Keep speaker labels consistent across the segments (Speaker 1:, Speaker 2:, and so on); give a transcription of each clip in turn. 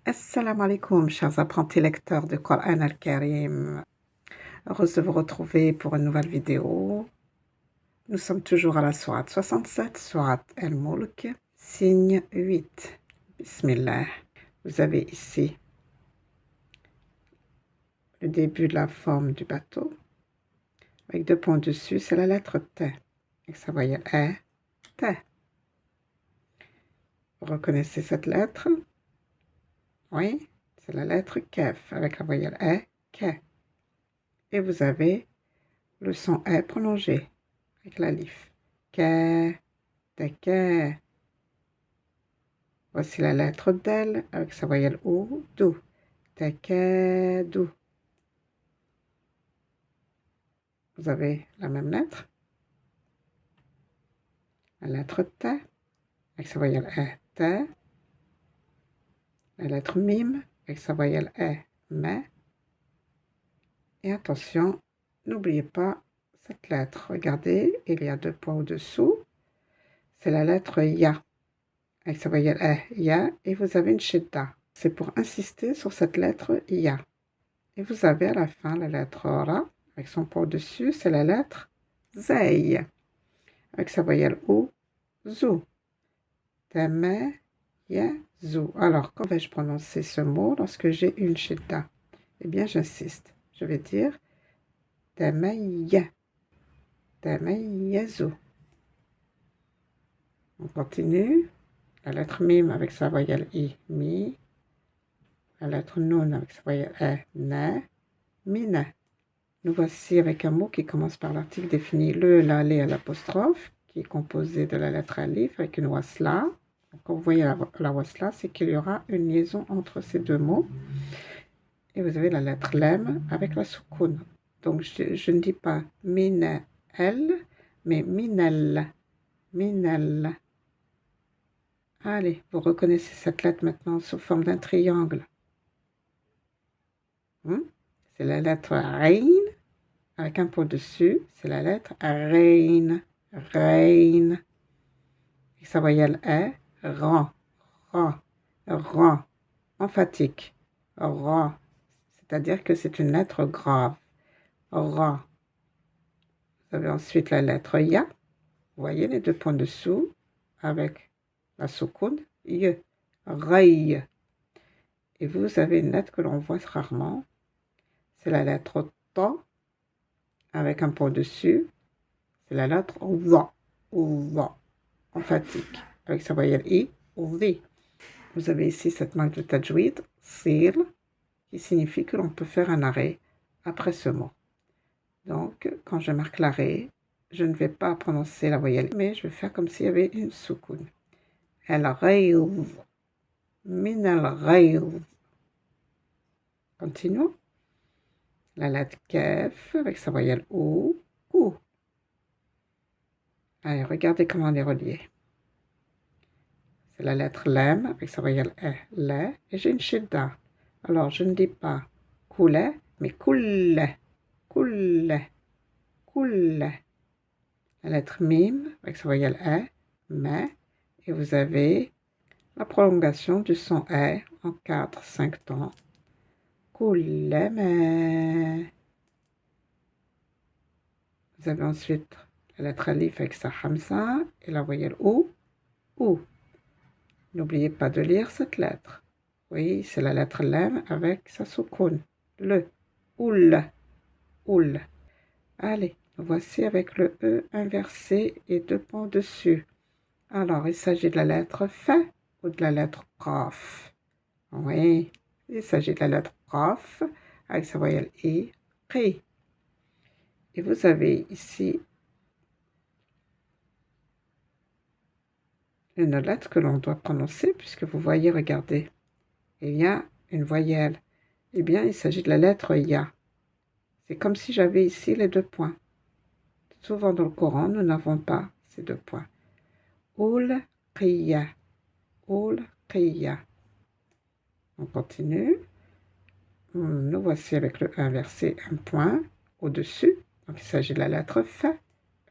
Speaker 1: Assalamu alaikum, chers apprentis lecteurs du Coran al-Karim. Heureuse de vous retrouver pour une nouvelle vidéo. Nous sommes toujours à la sourate 67, sourate Al-Mulk, signe 8. Bismillah. Vous avez ici le début de la forme du bateau, avec deux points dessus, c'est la lettre T, avec sa voyelle E, T. Vous reconnaissez cette lettre? Oui, c'est la lettre Kef, avec la voyelle E, K. Et vous avez le son E prolongé, avec l'alif. Ka, taka. Voici la lettre Del avec sa voyelle O, Do. Takadu. Vous avez la même lettre. La lettre T avec sa voyelle E, T. La lettre Mim avec sa voyelle E, Me. Et attention, n'oubliez pas cette lettre. Regardez, il y a deux points au-dessous. C'est la lettre Ya avec sa voyelle E, Ya. Et vous avez une shidda. C'est pour insister sur cette lettre Ya. Et vous avez à la fin la lettre Ra, avec son point au-dessus, c'est la lettre Zay, avec sa voyelle O, Zou. Tame, ya, Zou. Alors, quand vais-je prononcer ce mot lorsque j'ai une shidda? Eh bien, j'insiste. Je vais dire Tame, ya, Zou. On continue. La lettre Mim avec sa voyelle I, Mi. La lettre Nun avec sa voyelle E, Ne. Mine. Nous voici avec un mot qui commence par l'article défini le, la, les, l'apostrophe, qui est composé de la lettre alif avec une wasla. Donc, quand vous voyez la wasla, c'est qu'il y aura une liaison entre ces deux mots. Et vous avez la lettre lem avec la soukoun. Donc, je ne dis pas mine, elle, mais minel. Minel. Allez, vous reconnaissez cette lettre maintenant sous forme d'un triangle. C'est la lettre Ain. Avec un point dessus, c'est la lettre Rein. Rein. Et sa voyelle est Ran. Ran. Ran. Emphatique. Ran. C'est-à-dire que c'est une lettre grave. Ran. Vous avez ensuite la lettre Ya. Vous voyez les deux points dessous avec la soukoun. Y. Ray. Et vous avez une lettre que l'on voit rarement. C'est la lettre Ta. Avec un point dessus, c'est la lettre Va, emphatique, avec sa voyelle I, V. Vous avez ici cette marque de tajwid, sir, qui signifie que l'on peut faire un arrêt après ce mot. Donc, quand je marque l'arrêt, je ne vais pas prononcer la voyelle, mais je vais faire comme s'il y avait une soukoun. El-ghayz, min el-ghayz. Continuons. La lettre Kef, avec sa voyelle O, Ou. Allez, regardez comment elle est reliée. C'est la lettre Lem avec sa voyelle E, Le, et j'ai une shidda. Alors, je ne dis pas koule, mais koule, koule, koule. La lettre Mim avec sa voyelle E, Me, et vous avez la prolongation du son E en 4-5 temps. Kouleme. Vous avez ensuite la lettre Alif avec sa Hamza et la voyelle Ou, Ou. N'oubliez pas de lire cette lettre. Oui, c'est la lettre Lem avec sa soukoun. Le. Oul. Oul. Allez, voici avec le E inversé et deux points dessus. Alors, il s'agit de la lettre F ou de la lettre Qaf? Oui, il s'agit de la lettre Qaf avec sa voyelle I, Qi. Et vous avez ici une lettre que l'on doit prononcer, puisque vous voyez, regardez, il y a une voyelle. Eh bien, il s'agit de la lettre Ya. C'est comme si j'avais ici les deux points. Souvent dans le Coran, nous n'avons pas ces deux points. Ul Qiya. Ul Qiya. On continue. Nous voici avec le inversé, un point au-dessus. Donc, il s'agit de la lettre F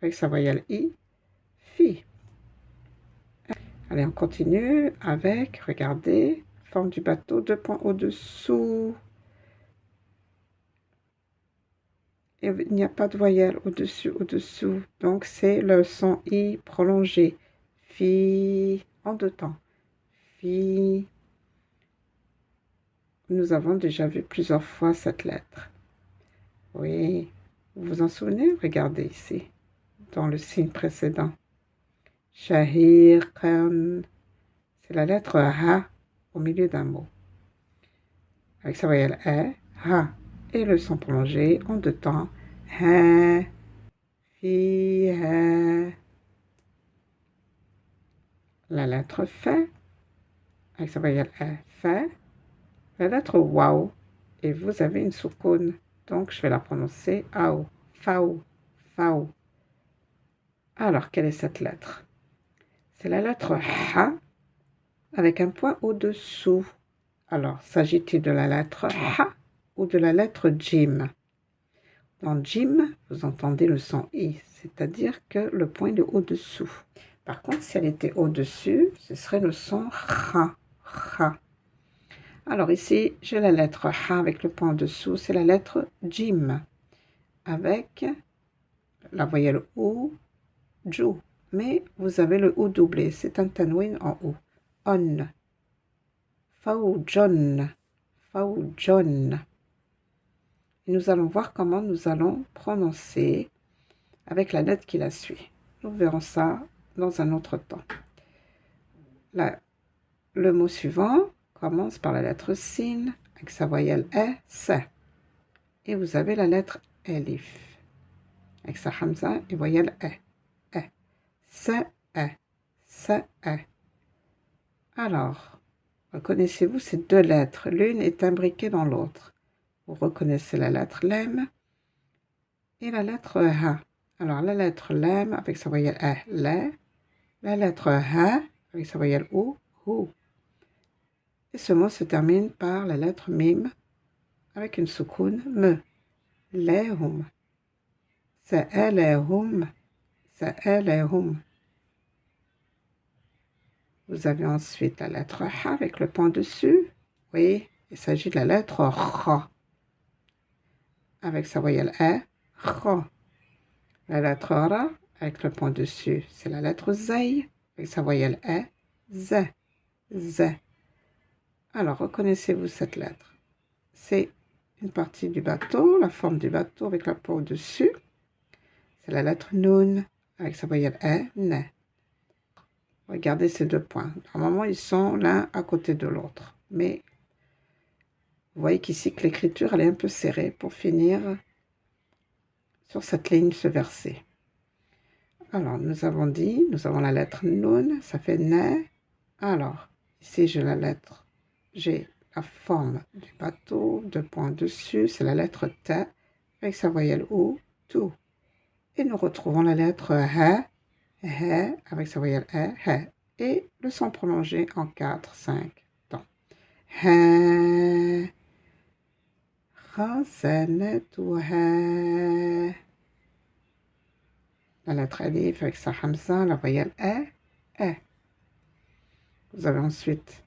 Speaker 1: avec sa voyelle I. Fi. Allez, on continue avec, regardez, Forme du bateau, 2 points au-dessous. Et il n'y a pas de voyelle au-dessus, au-dessous. Donc, c'est le son I prolongé. Fi, en deux temps. Fi. Nous avons déjà vu plusieurs fois cette lettre. Oui, vous vous en souvenez? Regardez ici, dans le signe précédent. Shahir, Khan, c'est la lettre Ha au milieu d'un mot. Avec sa voyelle E, Ha, et le son prolongé en deux temps. Ha, Fi, Ha. La lettre F, avec sa voyelle E, F. La lettre Waw, et vous avez une soukoun. Donc, je vais la prononcer Ao, Fao, Fao. Alors, quelle est cette lettre? C'est la lettre Ha avec un point au-dessous. Alors, s'agit-il de la lettre Ha ou de la lettre Jim? Dans Jim, vous entendez le son I, c'est-à-dire que le point est au-dessous. Par contre, si elle était au-dessus, ce serait le son Ha, Ha. Alors ici, j'ai la lettre Ha avec le point au-dessous, c'est la lettre Jim, avec la voyelle OU, Ju. Mais vous avez le OU doublé, c'est un tanwin en OU. On. Fawjon. Fawjon. Et nous allons voir comment nous allons prononcer avec la lettre qui la suit. Nous verrons ça dans un autre temps. Là, le mot suivant commence par la lettre Sin, avec sa voyelle E, S. Et vous avez la lettre Elif, avec sa Hamza et voyelle E. E. S, E. S, E. Alors, reconnaissez-vous ces deux lettres? L'une est imbriquée dans l'autre. Vous reconnaissez la lettre Lem et la lettre Ha. Alors, la lettre Lem avec sa voyelle E, Le. La lettre Ha avec sa voyelle Ou, Hu. Et ce mot se termine par la lettre Mim avec une soukoun, Me. Lehum. Sa'alehum. Sa'alehum. Vous avez ensuite la lettre Ha avec le point dessus. Oui, il s'agit de la lettre Ra. Avec sa voyelle E, Ra. La lettre Ra avec le point dessus, c'est la lettre Zay. Avec sa voyelle E, Z. Z. Alors, reconnaissez-vous cette lettre? C'est une partie du bateau, la forme du bateau avec la peau au-dessus. C'est la lettre Nun avec sa voyelle E, Ne. Regardez ces deux points. Normalement, ils sont l'un à côté de l'autre. Mais vous voyez qu'ici, que l'écriture, elle est un peu serrée pour finir sur cette ligne, ce verset. Alors, nous avons dit, nous avons la lettre Nun, ça fait Ne. Alors, ici, j'ai la forme du bateau, deux points dessus, c'est la lettre T, avec sa voyelle OU, tout. Et nous retrouvons la lettre He, He, avec sa voyelle E, He. Et le son prolongé en 4, 5 temps. He, Khazanetu He. La lettre Alif avec sa Hamza, la voyelle E, E. Vous avez ensuite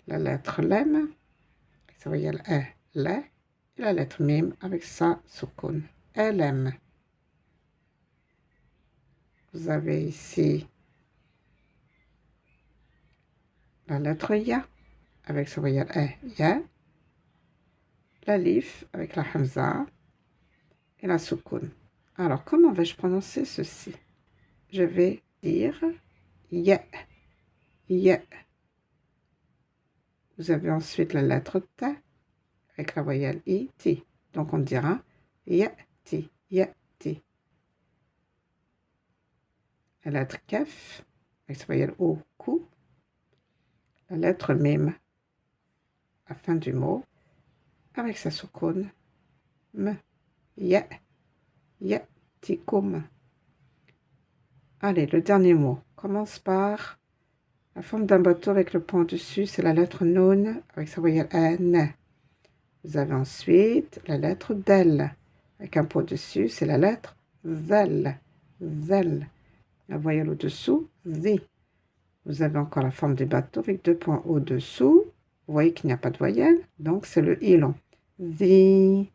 Speaker 1: la lettre Lem, avec sa voyelle E, Le. Et la lettre Mim avec sa soukoun, Lm. Vous avez ici la lettre Ya, avec sa voyelle E, Ya. L'alif avec la Hamza et la soukoun. Alors, comment vais-je prononcer ceci? Je vais dire Ya, Ya. Vous avez ensuite la lettre T avec la voyelle I, Ti. Donc, on dira Ya, Ti, Ya, Ti. La lettre Kef avec sa voyelle O, Ku. La lettre Mim à la fin du mot avec sa soukoun, Me, Ya, Ya, Tikum. Allez, le dernier mot commence par la forme d'un bateau avec le point dessus, c'est la lettre Nun avec sa voyelle N. Vous avez ensuite la lettre Del avec un point dessus, c'est la lettre Zel. Zel. La voyelle au-dessous, Zi. Vous avez encore la forme du bateau avec deux points au-dessous. Vous voyez qu'il n'y a pas de voyelle, donc c'est le I long. Zi,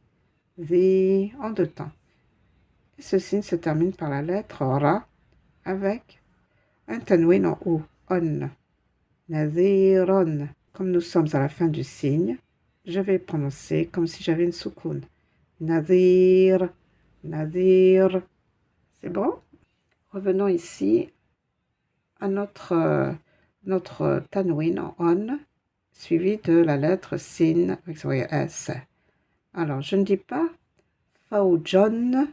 Speaker 1: zi, en deux temps. Et ce signe se termine par la lettre Ra avec un tanwin en O, on. Nadhiron. Comme nous sommes à la fin du signe, je vais prononcer comme si j'avais une soukoun. Nadhir, Nadhir. C'est bon? Revenons ici à notre tanwin en on, suivi de la lettre sin avec sa voyelle S. Alors, je ne dis pas faoujon,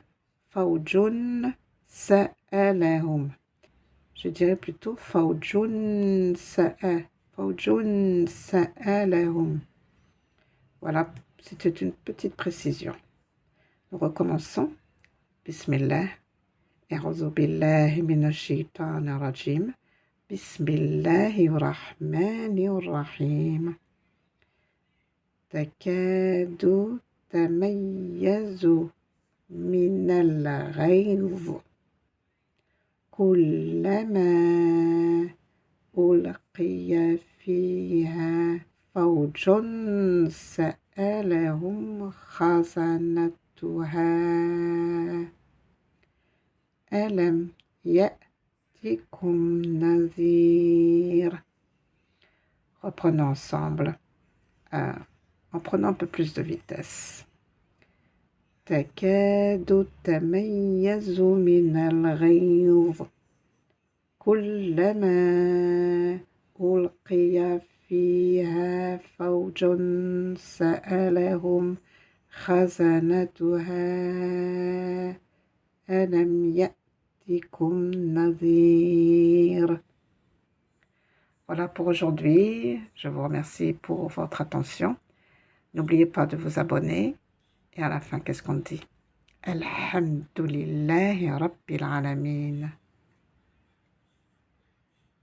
Speaker 1: faoujun, sa'alahum. Je dirais plutôt faoujun sa'alahum. Voilà, c'était une petite précision. Nous recommençons. Bismillah. A'udhu billahi minash shaitanir rajim. Bismillahirrahmanirrahim. Takadu tamayyazu minal ghayz. كلما ألقي فيها فوج سألهم خزنتها ألم يأتكم نذير. Reprenons ensemble en prenant un peu plus de vitesse. تكاد تميز من الغيظ كلما ألقي فيها فوج سألهم خزنتها ألم يأتكم نذير. Voilà pour aujourd'hui. Je vous remercie pour votre attention. N'oubliez pas de vous abonner. Et à la fin, qu'est-ce qu'on dit? Alhamdulillahi Rabbil Alamin.